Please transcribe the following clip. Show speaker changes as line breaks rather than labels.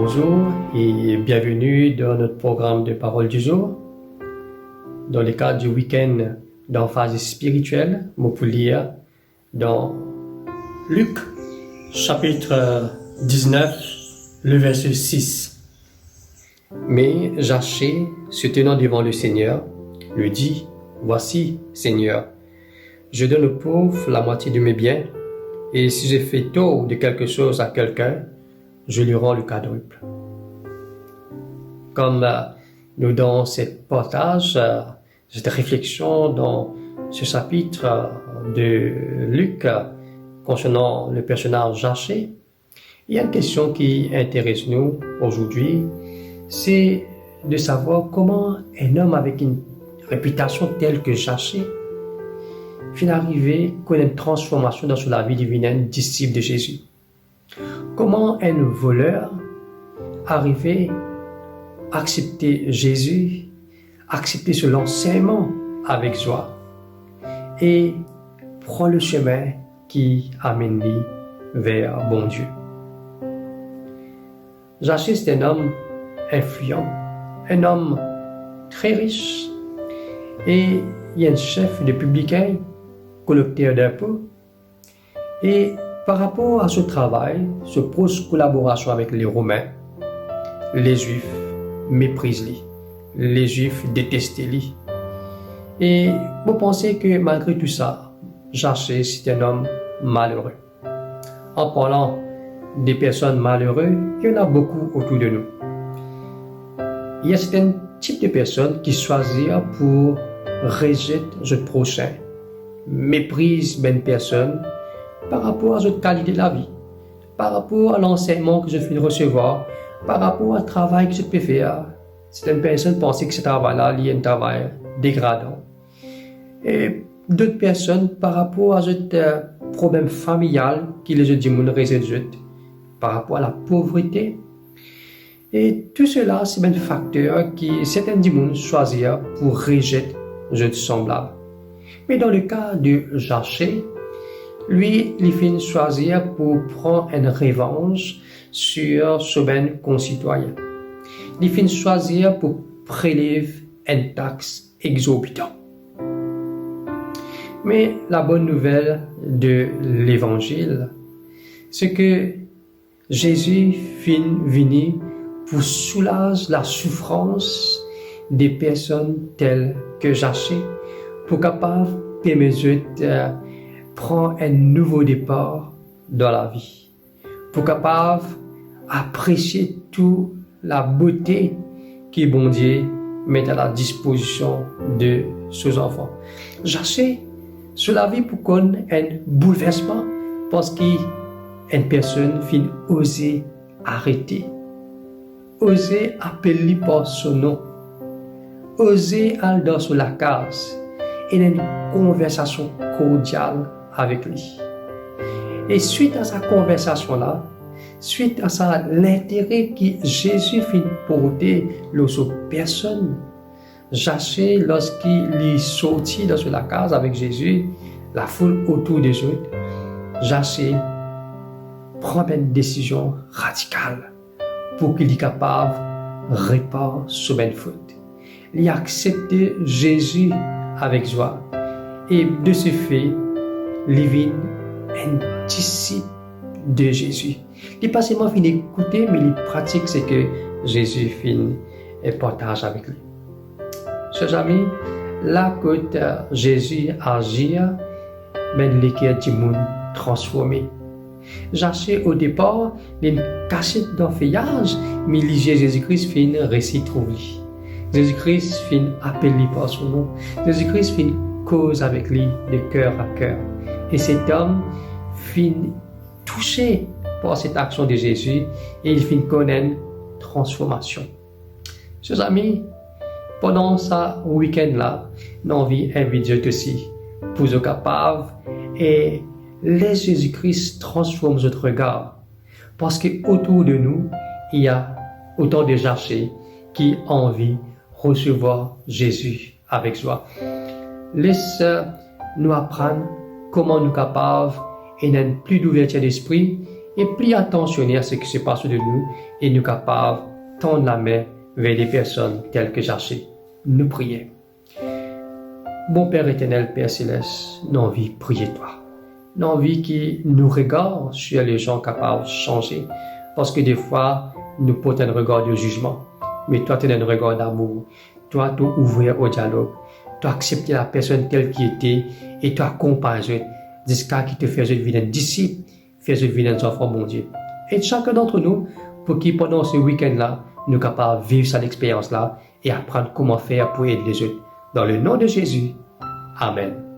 Bonjour et bienvenue dans notre programme de parole du jour. Dans le cadre du week-end d'emphase spirituelle, nous pouvons lire dans Luc, chapitre 19, le verset 6. Mais Zachée, se tenant devant le Seigneur, lui dit, « Voici, Seigneur, je donne aux pauvres la moitié de mes biens, et si j'ai fait tort de quelque chose à quelqu'un, je lui rends le quadruple. » Comme nous dans cette partage, cette réflexion dans ce chapitre de Luc concernant le personnage Zachée, il y a une question qui intéresse nous aujourd'hui, c'est de savoir comment un homme avec une réputation telle que Zachée finit arriver à connaître une transformation dans la vie divine d'un disciple de Jésus. Comment un voleur arrivait à accepter Jésus, accepter son enseignement avec joie et prend le chemin qui amène lui vers bon Dieu. Zachée, c'est un homme influent, un homme très riche, et il y a un chef de publicain, collecteur d'impôts, et par rapport à ce travail, ce proche collaboration avec les Romains, les Juifs méprisent lui, les Juifs détestent lui. Et vous pensez que malgré tout ça, Zachée, c'est un homme malheureux. En parlant des personnes malheureuses, il y en a beaucoup autour de nous. Il y a certains types de personnes qui choisissent pour rejeter le prochain, méprisent une personne par rapport à la qualité de la vie, par rapport à l'enseignement que je viens de recevoir, par rapport au travail que je peux faire. Certaines personnes pensent que ce travail-là est un travail dégradant. Et d'autres personnes par rapport à ce problème familial qui les gens résolvent, par rapport à la pauvreté. Et tout cela, c'est un facteur qui certains gens choisissent pour rejeter les semblables. Mais dans le cas de Zachée, lui, il finit choisir pour prendre une revanche sur son concitoyen. Il finit choisir pour prélever une taxe exorbitante. Mais la bonne nouvelle de l'évangile, c'est que Jésus finit venir pour soulager la souffrance des personnes telles que Zachée, pour capable permettre prendre un nouveau départ dans la vie, pour capable apprécier toute la beauté que bon Dieu met à la disposition de ses enfants. Zachée, cela vit pour qu'on ait un bouleversement parce qu'une personne finit oser arrêter, oser appeler par son nom, oser aller dans la case et une conversation cordiale avec lui. Et suite à sa conversation-là, suite à l'intérêt que Jésus finit porter aux personnes, Zachée, lorsqu'il est sorti dans la case avec Jésus, la foule autour des autres, Zachée prend une décision radicale pour qu'il soit capable de réparer son faute. Il a accepté Jésus avec joie et de ce fait, il devient un disciple de Jésus. Il n'est pas seulement fini d'écouter, mais il pratique ce que Jésus finit et partage avec lui. Chers amis, là que Jésus agit, le cœur du monde transformé. Zachée au départ, il cachait dans le feuillage, mais Jésus-Christ finit récit trouve lui. Jésus-Christ finit appeler par son nom. Jésus-Christ finit cause avec lui de cœur à cœur. Et cet homme finit touché par cette action de Jésus et il finit connaître une transformation. Chers amis, pendant ce week-end-là, nous avons invité aussi pour être capable et laisser Jésus-Christ transformer notre regard. Parce qu'autour de nous, il y a autant de Zachée qui ont envie de recevoir Jésus avec joie. Laisse-nous apprendre comment nous sommes capables et n'ayons plus d'ouverture d'esprit et plus attentionné à ce qui se passe de nous et nous capables de tendre la main vers des personnes telles que Zachée. Nous prions. Bon Père éternel, Père céleste, nous avons envie de prier toi. Nous avons envie que nous regardions sur les gens capables de changer. Parce que des fois, nous portons un regard de jugement. Mais toi, tu as un regard d'amour. Toi, tu as ouvert au dialogue. Tu as accepté la personne telle qu'elle était et tu as accompagné jusqu'à qui te faisait devenir un disciple, faisait devenir un enfant, mon Dieu. Et chacun d'entre nous, pour qui pendant ce week-end-là, nous sommes capables de vivre cette expérience-là et apprendre comment faire pour aider les autres. Dans le nom de Jésus. Amen.